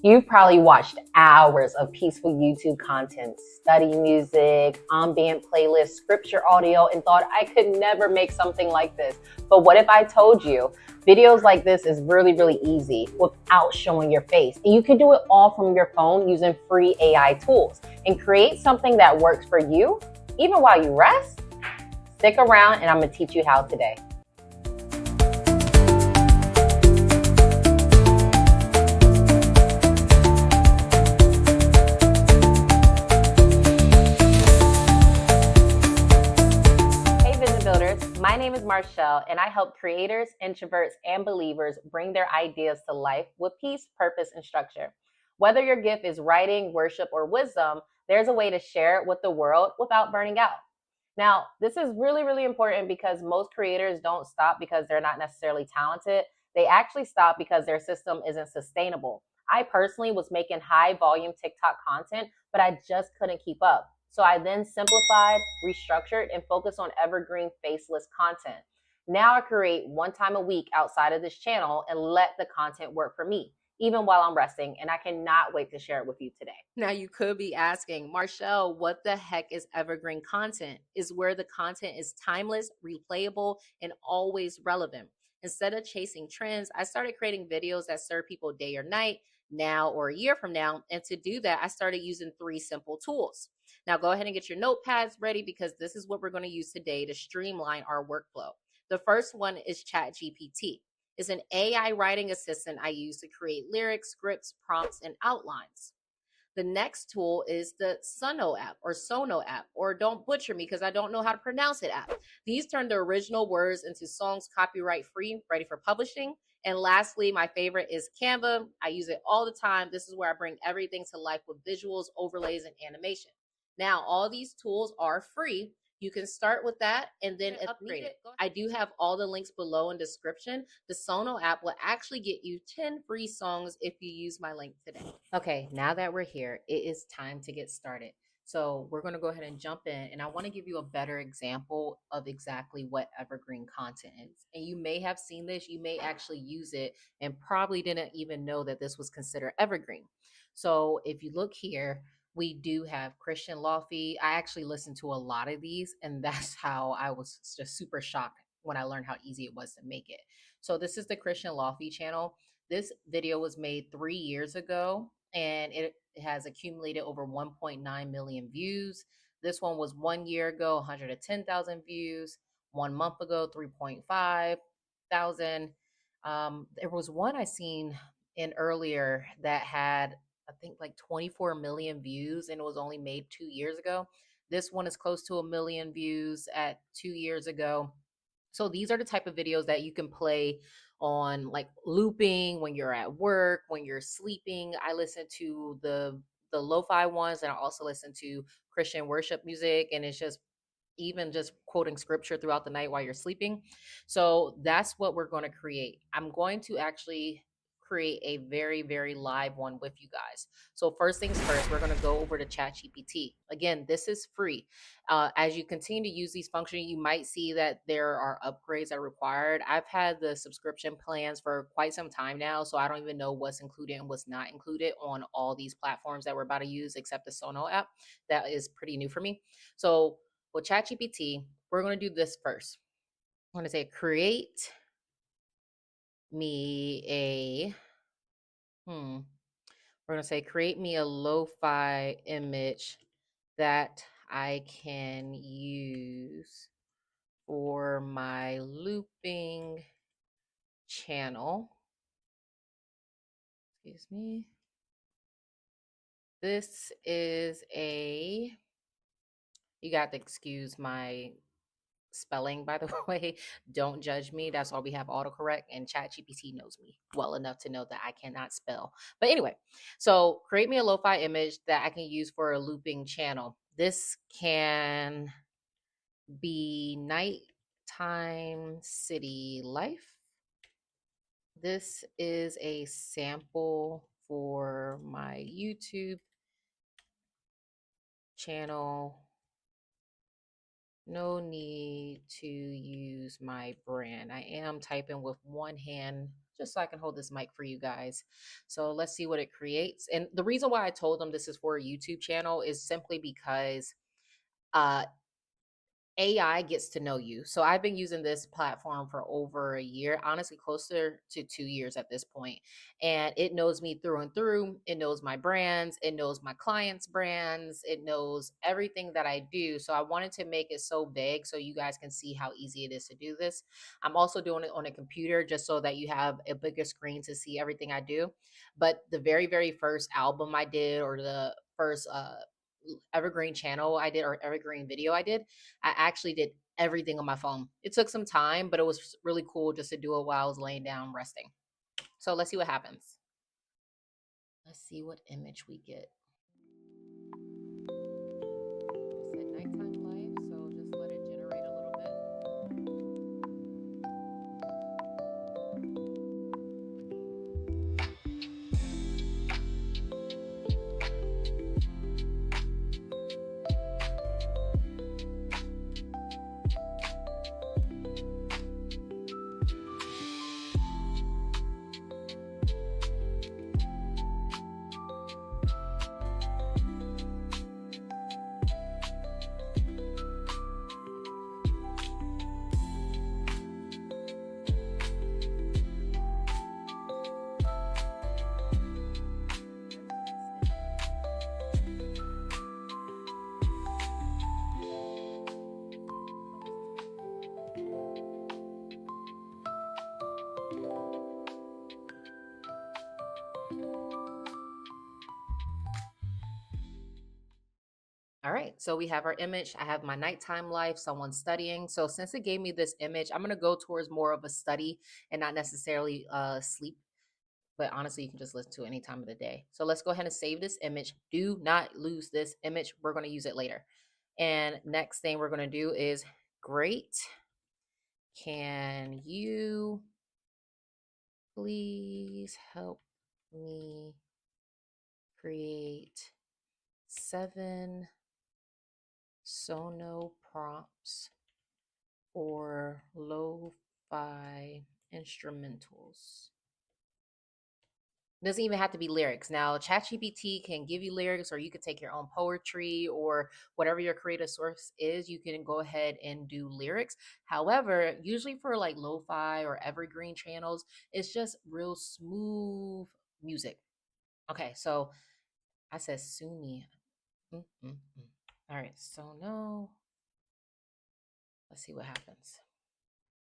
You've probably watched hours of peaceful YouTube content, study music, ambient playlists, scripture audio, and thought I could never make something like this. But what if I told you videos like this is really, really easy without showing your face? And you can do it all from your phone using free AI tools and create something that works for you, even while you rest? Stick around and I'm gonna teach you how today. My name is Marshall, and I help creators, introverts, and believers bring their ideas to life with peace, purpose, and structure. Whether your gift is writing, worship, or wisdom, there's a way to share it with the world without burning out. Now, this is really, really important because most creators don't stop because they're not necessarily talented. They actually stop because their system isn't sustainable. I personally was making high volume TikTok content, but I just couldn't keep up. So I then simplified, restructured, and focused on evergreen faceless content. Now I create one time a week outside of this channel and let the content work for me, even while I'm resting, and I cannot wait to share it with you today. Now you could be asking, Marshall, what the heck is evergreen content? Is where the content is timeless, replayable, and always relevant. Instead of chasing trends, I started creating videos that serve people day or night, now or a year from now. And to do that, I started using 3 simple tools. Now go ahead and get your notepads ready because this is what we're going to use today to streamline our workflow. The first one is ChatGPT. It's an AI writing assistant I use to create lyrics, scripts, prompts, and outlines. The next tool is the Suno app or Sono app, or don't butcher me because I don't know how to pronounce it app. These turn the original words into songs copyright free, ready for publishing. And lastly, my favorite is Canva. I use it all the time. This is where I bring everything to life with visuals, overlays, and animation. Now, all these tools are free. You can start with that and then upgrade it. I do have all the links below in description. The Sono app will actually get you 10 free songs if you use my link today. Okay, now that we're here, it is time to get started. So we're going to go ahead and jump in, and I want to give you a better example of exactly what evergreen content is. And you may have seen this, you may actually use it and probably didn't even know that this was considered evergreen. So if you look here, we do have Christian Lofty. I actually listened to a lot of these, and that's how I was just super shocked when I learned how easy it was to make it. So this is the Christian Lofty channel. This video was made 3 years ago, and it has accumulated over 1.9 million views. This one was 1 year ago, 110,000 views. 1 month ago, 3.5 thousand. There was one I seen in earlier that had, I think, like 24 million views, and it was only made 2 years ago. This one is close to a million views at 2 years ago. So these are the type of videos that you can play on like looping when you're at work, when you're sleeping. I listen to the lo-fi ones, and I also listen to Christian worship music, and it's just even just quoting scripture throughout the night while you're sleeping. So that's what we're going to create. I'm going to actually create a very, very live one with you guys. So first things first, we're going to go over to ChatGPT. Again, this is free. As you continue to use these functions, you might see that there are upgrades that are required. I've had the subscription plans for quite some time now, so I don't even know what's included and what's not included on all these platforms that we're about to use, except the Sono app. That is pretty new for me. So with ChatGPT, we're going to do this first. I'm going to say, create me a, we're going to say, create me a lo-fi image that I can use for my looping channel. Excuse me. This is a, you got to excuse my spelling, by the way. Don't judge me. That's why we have autocorrect, and ChatGPT knows me well enough to know that I cannot spell. But anyway, so create me a lo-fi image that I can use for a looping channel. This can be nighttime city life. This is a sample for my YouTube channel. No need to use my brand. I am typing with one hand, just so I can hold this mic for you guys. So let's see what it creates. And the reason why I told them this is for a YouTube channel is simply because uh AI gets to know you. So I've been using this platform for over a year, honestly, closer to 2 years at this point. And it knows me through and through. It knows my brands, it knows my clients' brands, it knows everything that I do. So I wanted to make it so big so you guys can see how easy it is to do this. I'm also doing it on a computer just so that you have a bigger screen to see everything I do. But the very, very first album I did, or the first Evergreen channel I did, or Evergreen video I did, I actually did everything on my phone. It took some time, but it was really cool just to do it while I was laying down resting. So let's see what happens. Let's see what image we get. I said nighttime life, so just let it generate a little bit. All right, so we have our image. I have my nighttime life, someone studying. So since it gave me this image, I'm going to go towards more of a study and not necessarily sleep. But honestly, you can just listen to it any time of the day. So let's go ahead and save this image. Do not lose this image. We're going to use it later. And next thing we're going to do is, great. Can you please help me create 7 Sono prompts or lo-fi instrumentals? Doesn't even have to be lyrics. Now, ChatGPT can give you lyrics, or you could take your own poetry, or whatever your creative source is. You can go ahead and do lyrics. However, usually for like lo-fi or evergreen channels, it's just real smooth music. Okay, so I said Sunni. All right, so no. Let's see what happens.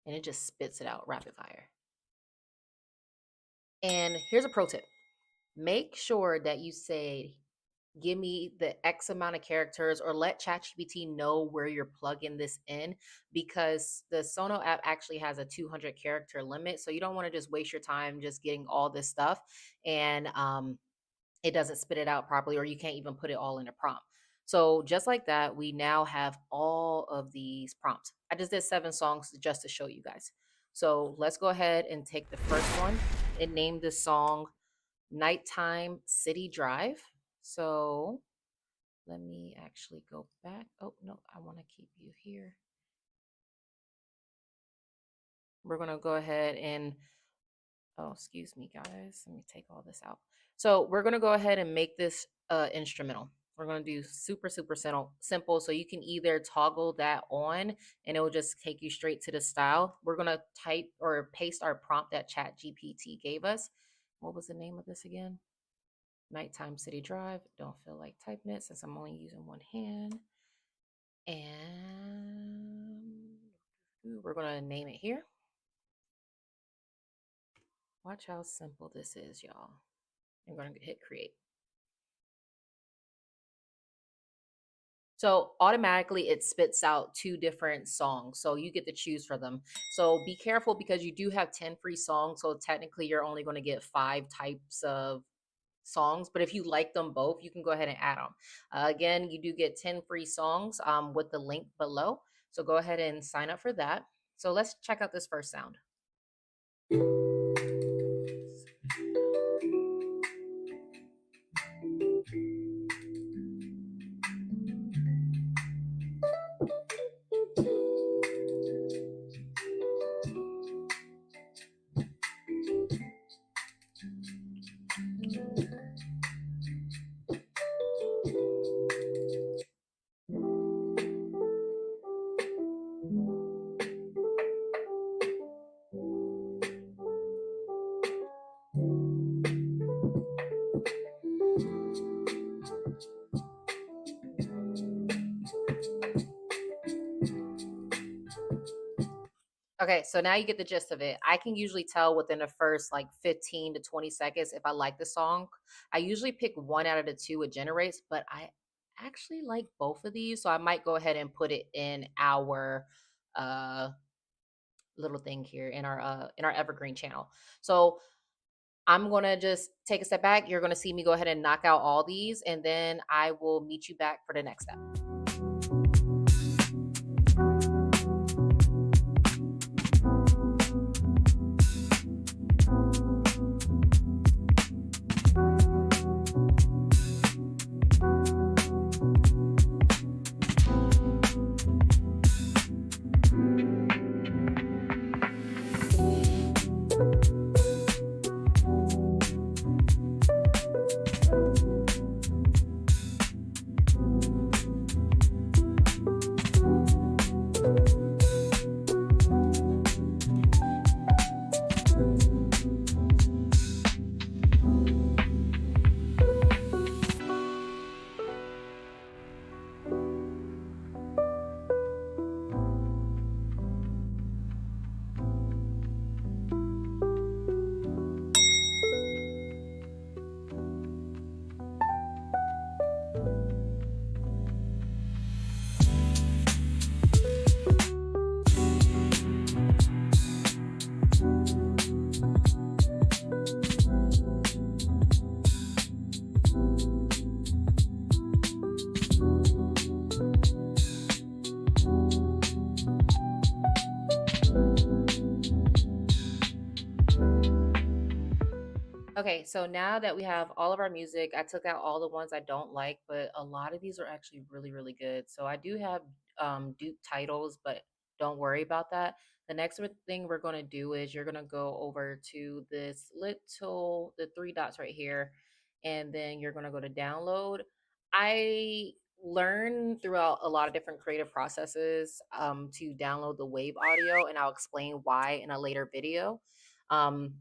And it just spits it out rapid fire. And here's a pro tip. Make sure that you say, give me the X amount of characters, or let ChatGPT know where you're plugging this in, because the Sono app actually has a 200 character limit. So you don't want to just waste your time just getting all this stuff and it doesn't spit it out properly, or you can't even put it all in a prompt. So just like that, we now have all of these prompts. I just did 7 songs just to show you guys. So let's go ahead and take the first one. It named this song Nighttime City Drive. So let me actually go back. Oh, no, I want to keep you here. We're going to go ahead and, oh, excuse me, guys. Let me take all this out. So we're going to go ahead and make this instrumental. We're going to do super, super simple. So you can either toggle that on and it will just take you straight to the style. We're going to type or paste our prompt that ChatGPT gave us. What was the name of this again? Nighttime City Drive. Don't feel like typing it since I'm only using one hand. And we're going to name it here. Watch how simple this is, y'all. I'm going to hit create. So automatically it spits out 2 different songs. So you get to choose for them. So be careful, because you do have 10 free songs. So technically you're only going to get 5 types of songs, but if you like them both, you can go ahead and add them. Again, you do get 10 free songs with the link below. So go ahead and sign up for that. So let's check out this first sound. Okay, so now you get the gist of it. I can usually tell within the first like 15 to 20 seconds if I like the song. I usually pick one out of the two it generates, but I actually like both of these. So I might go ahead and put it in our uh little thing here in our Evergreen channel. So I'm gonna just take a step back. You're gonna see me go ahead and knock out all these, and then I will meet you back for the next step. Okay, so now that we have all of our music, I took out all the ones I don't like, but a lot of these are actually really, really good. So I do have dupe titles, but don't worry about that. The next thing we're going to do is you're going to go over to the three dots right here, and then you're going to go to download. I learned throughout a lot of different creative processes to download the wave audio, and I'll explain why in a later video. Um,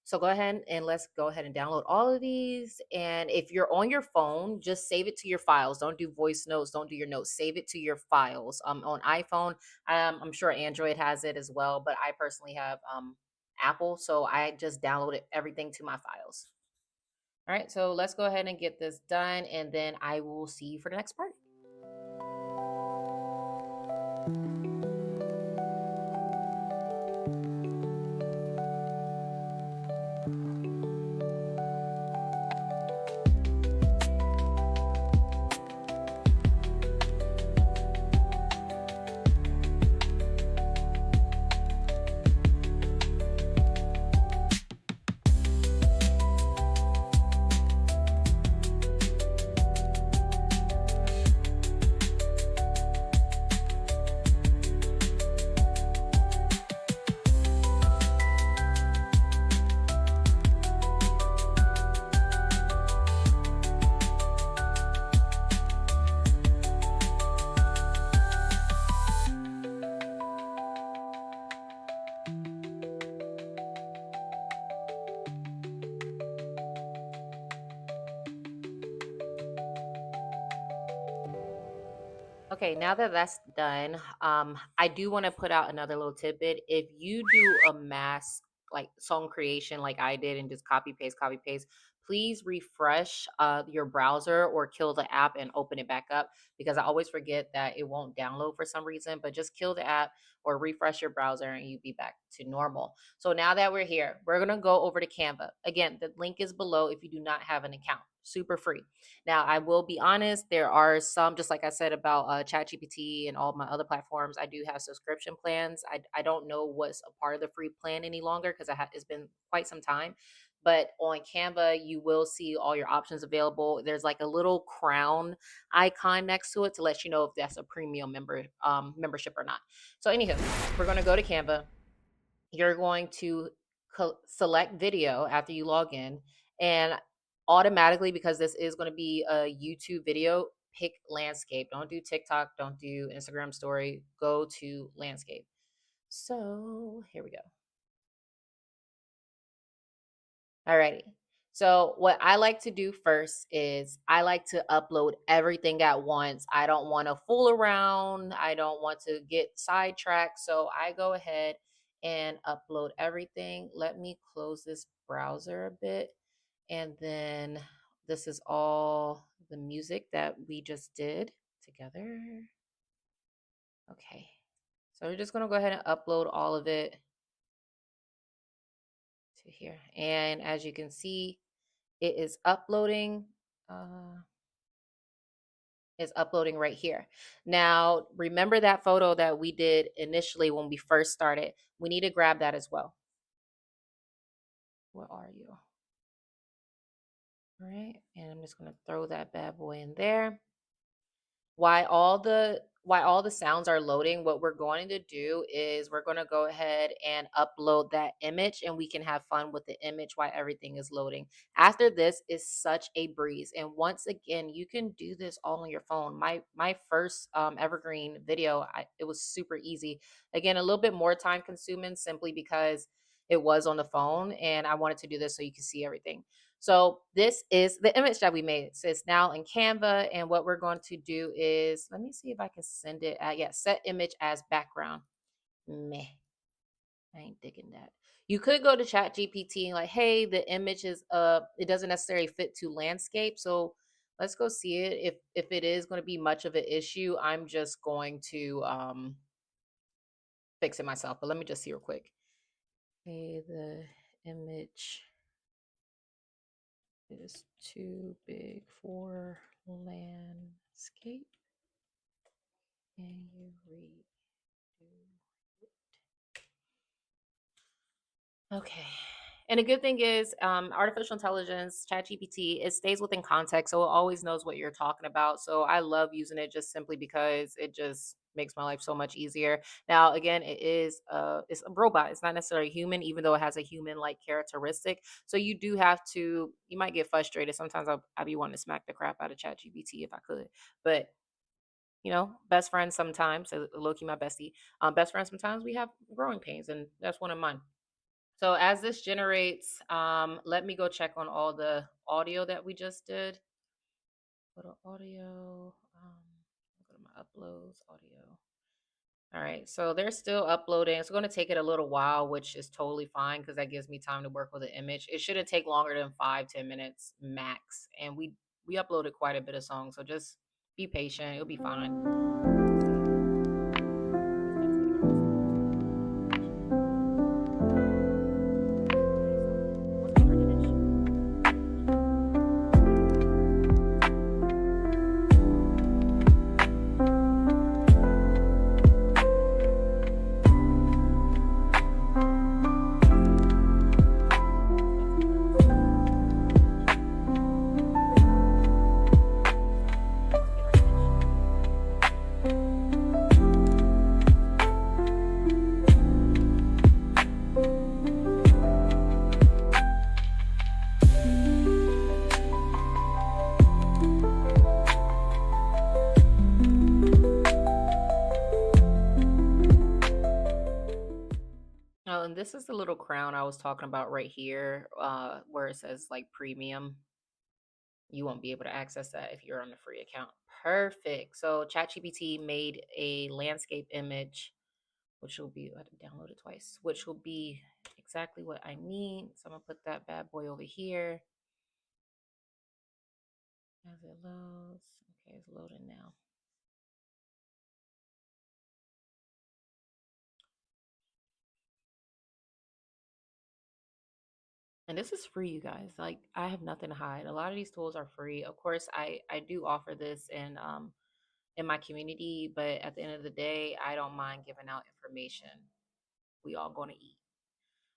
so go ahead and let's go ahead and download all of these. And if you're on your phone, just save it to your files. Don't do voice notes. Don't do your notes. Save it to your files. On iPhone, I'm sure Android has it as well, but I personally have Apple, so I just downloaded everything to my files. All right, so let's go ahead and get this done, and then I will see you for the next part. Okay, now that that's done, I do want to put out another little tidbit. If you do a mass like song creation like I did and just copy paste, please refresh your browser or kill the app and open it back up because I always forget that it won't download for some reason. But just kill the app or refresh your browser and you'll be back to normal. So now that we're here, we're gonna go over to Canva. Again, the link is below if you do not have an account. Super free. Now, I will be honest, there are some, just like I said about ChatGPT and all my other platforms, I do have subscription plans. I don't know what's a part of the free plan any longer because it's been quite some time. But on Canva, you will see all your options available. There's like a little crown icon next to it to let you know if that's a premium membership or not. So, anywho, we're going to go to Canva. You're going to select video after you log in, and automatically, because this is going to be a YouTube video, pick landscape. Don't do TikTok, don't do Instagram story, go to landscape. So here we go. Alrighty. So what I like to do first is I like to upload everything at once. I don't want to fool around. I don't want to get sidetracked. So I go ahead and upload everything. Let me close this browser a bit. And then this is all the music that we just did together. Okay. So we're just going to go ahead and upload all of it to here. And as you can see, it is uploading. It's uploading right here. Now, remember that photo that we did initially when we first started? We need to grab that as well. Where are you? All right. And I'm just going to throw that bad boy in there. While all the sounds are loading, what we're going to do is we're going to go ahead and upload that image, and we can have fun with the image while everything is loading. After this is such a breeze, and once again, you can do this all on your phone. My first Evergreen video, it was super easy. Again, a little bit more time consuming simply because it was on the phone, and I wanted to do this so you can see everything. So this is the image that we made. So it's now in Canva. And what we're going to do is, let me see if I can send it. Set image as background. Meh, I ain't digging that. You could go to ChatGPT and like, hey, the image is it doesn't necessarily fit to landscape. So let's go see it. If it is going to be much of an issue, I'm just going to fix it myself. But let me just see real quick. Hey, the image is too big for landscape. Can you redo it? Okay. And a good thing is, artificial intelligence, ChatGPT, it stays within context, so it always knows what you're talking about. So I love using it just simply because it just makes my life so much easier. Now, again, it's a robot. It's not necessarily human, even though it has a human-like characteristic. So you might get frustrated. Sometimes I'd be wanting to smack the crap out of ChatGPT if I could, but best friends sometimes, low-key my bestie. Best friends sometimes we have growing pains, and that's one of mine. So as this generates, let me go check on all the audio that we just did. Go to audio. Go to my uploads, audio. All right, so they're still uploading. It's going to take it a little while, which is totally fine because that gives me time to work with the image. It shouldn't take longer than 5-10 minutes max, and we uploaded quite a bit of songs, so just be patient. It'll be fine. Oh, and this is the little crown I was talking about right here, where it says like premium. You won't be able to access that if you're on the free account. Perfect. So ChatGPT made a landscape image, which will be, I had to download it twice, which will be exactly what I need. So I'm gonna put that bad boy over here as it loads. Okay, it's loading now. And this is free, you guys. Like, I have nothing to hide. A lot of these tools are free. Of course, I do offer this in my community, but at the end of the day, I don't mind giving out information. We all going to eat.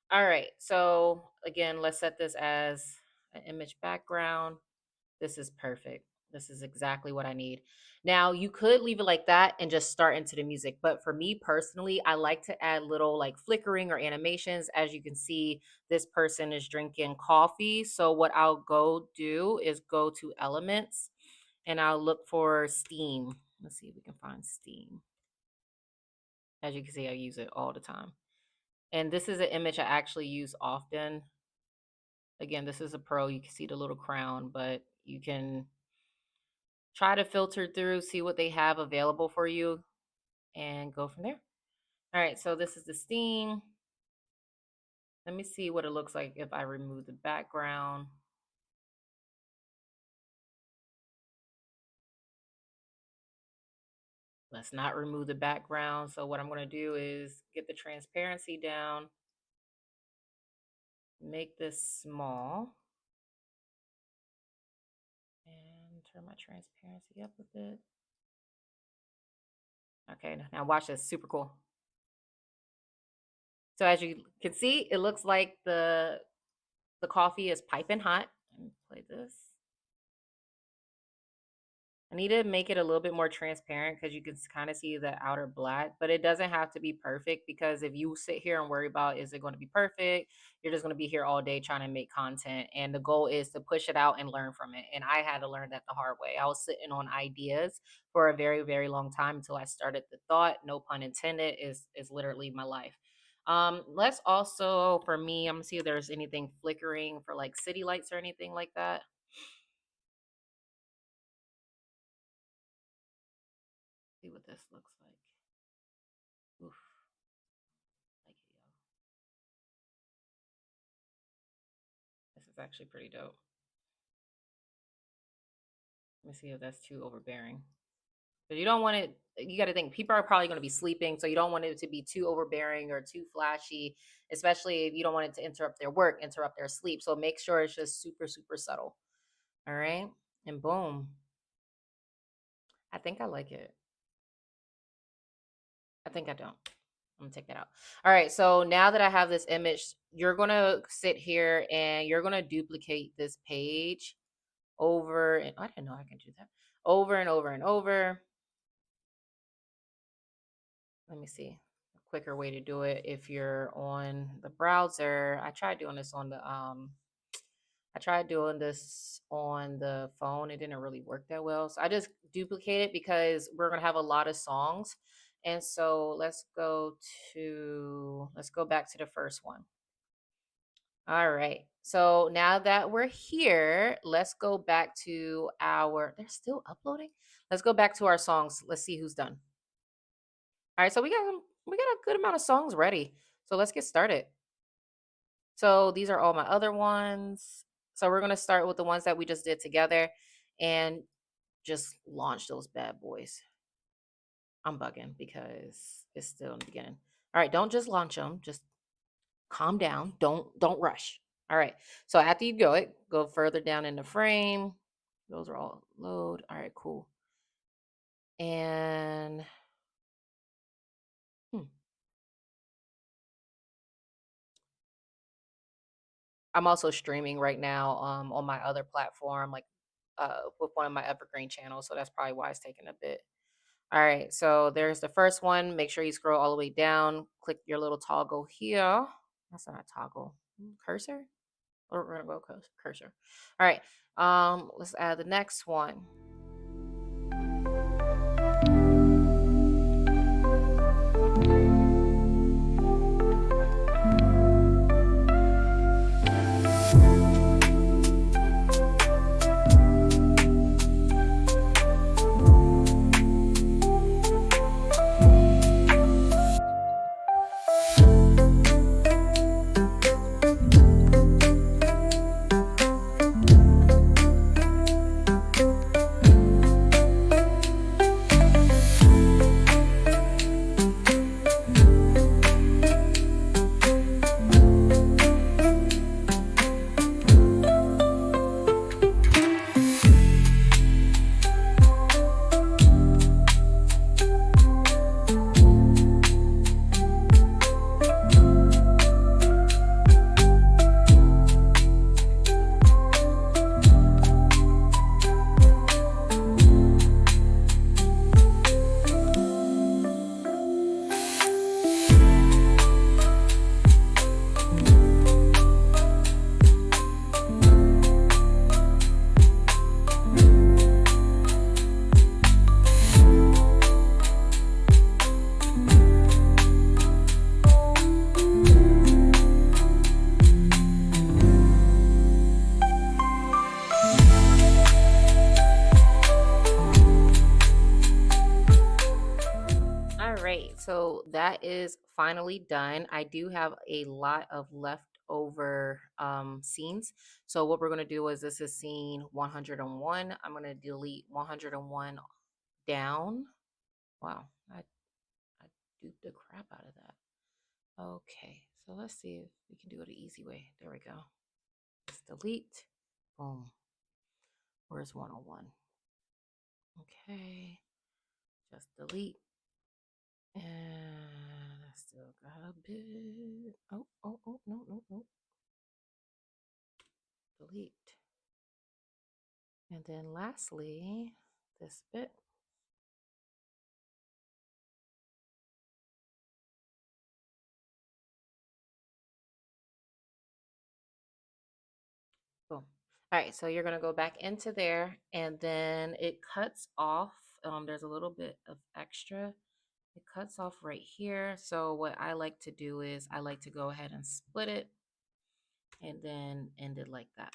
All right. So again, let's set this as an image background. This is perfect. This is exactly what I need. Now, you could leave it like that and just start into the music. But for me personally, I like to add little like flickering or animations. As you can see, this person is drinking coffee. So what I'll go do is go to elements and I'll look for steam. Let's see if we can find steam. As you can see, I use it all the time. And this is an image I actually use often. Again, this is a pro. You can see the little crown, but you can try to filter through, see what they have available for you, and go from there. All right, so this is the steam. Let me see what it looks like if I remove the background. Let's not remove the background. So what I'm going to do is get the transparency down, make this small, and turn my transparency up a bit. Okay, now watch this. Super cool. So as you can see, it looks like the coffee is piping hot. Let me play this. I need to make it a little bit more transparent because you can kind of see the outer black, but it doesn't have to be perfect because if you sit here and worry about is it going to be perfect, you're just going to be here all day trying to make content. And the goal is to push it out and learn from it. And I had to learn that the hard way. I was sitting on ideas for a very, very long time until I started the thought. No pun intended, is literally my life. Let's also, for me, I'm gonna see if there's anything flickering for like city lights or anything like that. See what this looks like. Oof, like it, yo. This is actually pretty dope. Let me see if that's too overbearing. But you don't want it, you got to think people are probably going to be sleeping. So you don't want it to be too overbearing or too flashy, especially if you don't want it to interrupt their work, interrupt their sleep. So make sure it's just super, super subtle. All right. And boom. I think I like it. I think I don't. I'm gonna take that out. All right. So now that I have this image, you're going to sit here and you're going to duplicate this page over. And I didn't know I can do that over and over and over. Let me see a quicker way to do it. If you're on the browser, I tried doing this on the phone. It didn't really work that well. So I just duplicate it because we're gonna have a lot of songs. And so let's go back to the first one. All right. So now that we're here, let's go back to they're still uploading. Let's go back to our songs. Let's see who's done. All right, so we got a good amount of songs ready. So let's get started. So these are all my other ones. So we're gonna start with the ones that we just did together and just launch those bad boys. I'm bugging because it's still in the beginning. All right, don't just launch them. Just calm down. Don't rush. All right. So after you go further down in the frame. Those are all load. All right, cool. And I'm also streaming right now on my other platform, like with one of my Evergreen channels. So that's probably why it's taking a bit. All right, so there's the first one. Make sure you scroll all the way down. Click your little toggle here. That's not a toggle. Cursor? Or we're gonna go cursor. All right. Let's add the next one. So that is finally done. I do have a lot of left over scenes. So what we're going to do is, this is scene 101. I'm going to delete 101 down. Wow, I duped the crap out of that. Okay, so let's see if we can do it an easy way. There we go. Let's delete. Boom. Where's 101? Okay, just delete. And I still got a bit. Oh, no. Delete. And then lastly, this bit. Boom. All right, so you're gonna go back into there, and then it cuts off. There's a little bit of extra. It cuts off right here. So what I like to do is I like to go ahead and split it and then end it like that.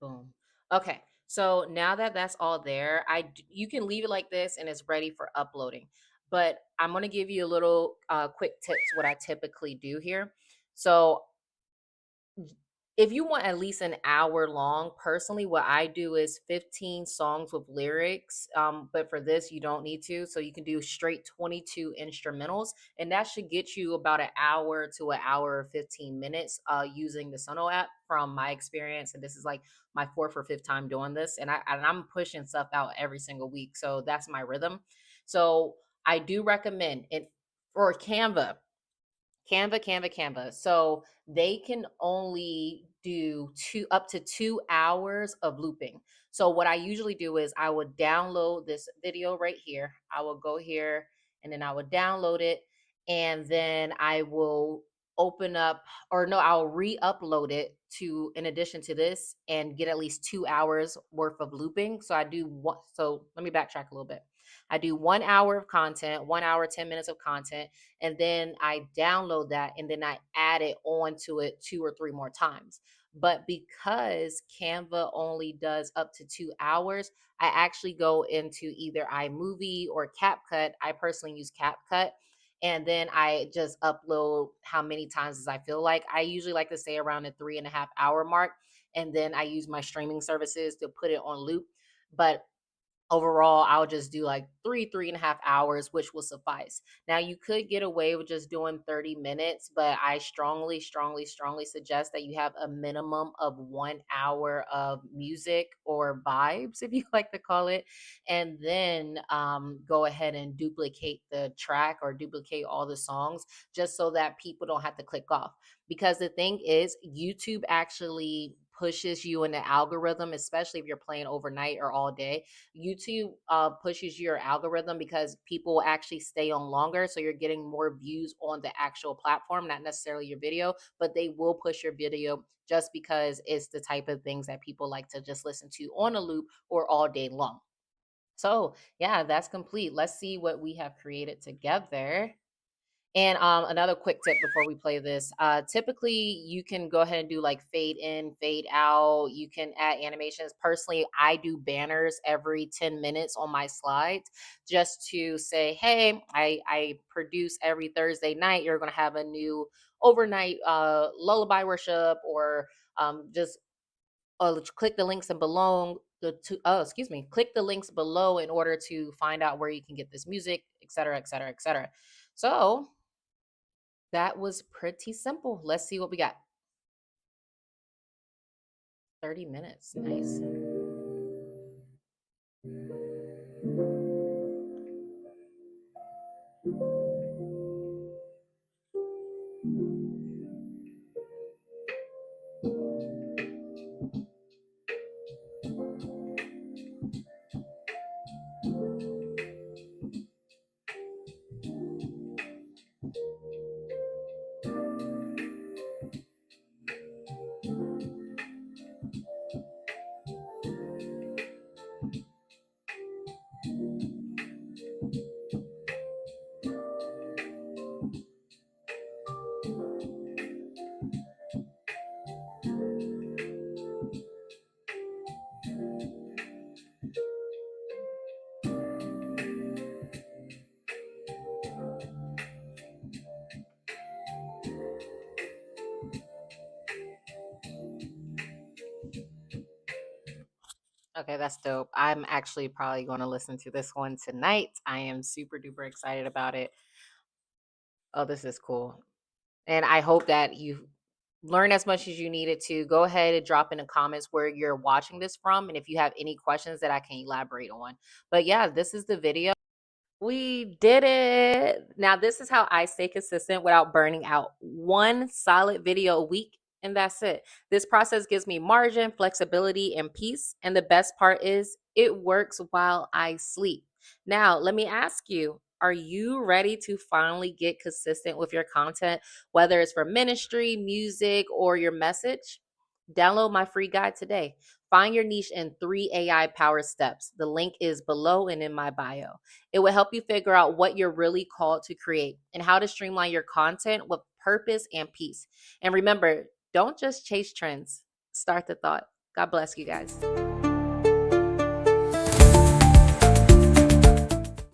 Boom. Okay. So now that that's all there, you can leave it like this and it's ready for uploading. But I'm going to give you a little quick tips what I typically do here. So if you want at least an hour long, personally, what I do is 15 songs with lyrics. But for this, you don't need to. So you can do straight 22 instrumentals, and that should get you about an hour to an hour or 15 minutes using the Suno app from my experience. And this is like my fourth or fifth time doing this. And I'm pushing stuff out every single week. So that's my rhythm. So I do recommend it for Canva. So they can only do up to 2 hours of looping. So what I usually do is I would download this video right here. I will go here and then I would download it, and then I will open up, or no, I'll re-upload it to, in addition to this, and get at least 2 hours worth of looping. So I do one. So let me backtrack a little bit. I do 1 hour of content, 1 hour, 10 minutes of content, and then I download that and then I add it onto it 2 or 3 more times. But because Canva only does up to 2 hours, I actually go into either iMovie or CapCut. I personally use CapCut. And then I just upload how many times as I feel like. I usually like to stay around the 3.5 hour mark. And then I use my streaming services to put it on loop. But overall, I'll just do like 3.5 hours, which will suffice. Now you could get away with just doing 30 minutes, but I strongly suggest that you have a minimum of 1 hour of music or vibes, if you like to call it, and then go ahead and duplicate the track or duplicate all the songs, just so that people don't have to click off. Because the thing is, YouTube actually pushes you in the algorithm, especially if you're playing overnight or all day. YouTube pushes your algorithm because people actually stay on longer. So you're getting more views on the actual platform, not necessarily your video, but they will push your video just because it's the type of things that people like to just listen to on a loop or all day long. So yeah, that's complete. Let's see what we have created together. And another quick tip before we play this, typically you can go ahead and do like fade in, fade out. You can add animations. Personally, I do banners every 10 minutes on my slides just to say, hey, I produce every Thursday night. You're going to have a new overnight lullaby worship, or just click the links and below click the links below in order to find out where you can get this music, etc., etc., etc. So that was pretty simple. Let's see what we got. 30 minutes. Nice. Okay, that's dope. I'm actually probably going to listen to this one tonight. I am super duper excited about it. Oh, this is cool. And I hope that you learn as much as you needed to. Go ahead and drop in the comments where you're watching this from and if you have any questions that I can elaborate on. But yeah, this is the video. We did it. Now, this is how I stay consistent without burning out. One solid video a week, and that's it. This process gives me margin, flexibility, and peace. And the best part is it works while I sleep. Now, let me ask you, are you ready to finally get consistent with your content, whether it's for ministry, music, or your message? Download my free guide today. Find your niche in 3 AI powered steps. The link is below and in my bio. It will help you figure out what you're really called to create and how to streamline your content with purpose and peace. And remember, don't just chase trends, start the thought. God bless you guys.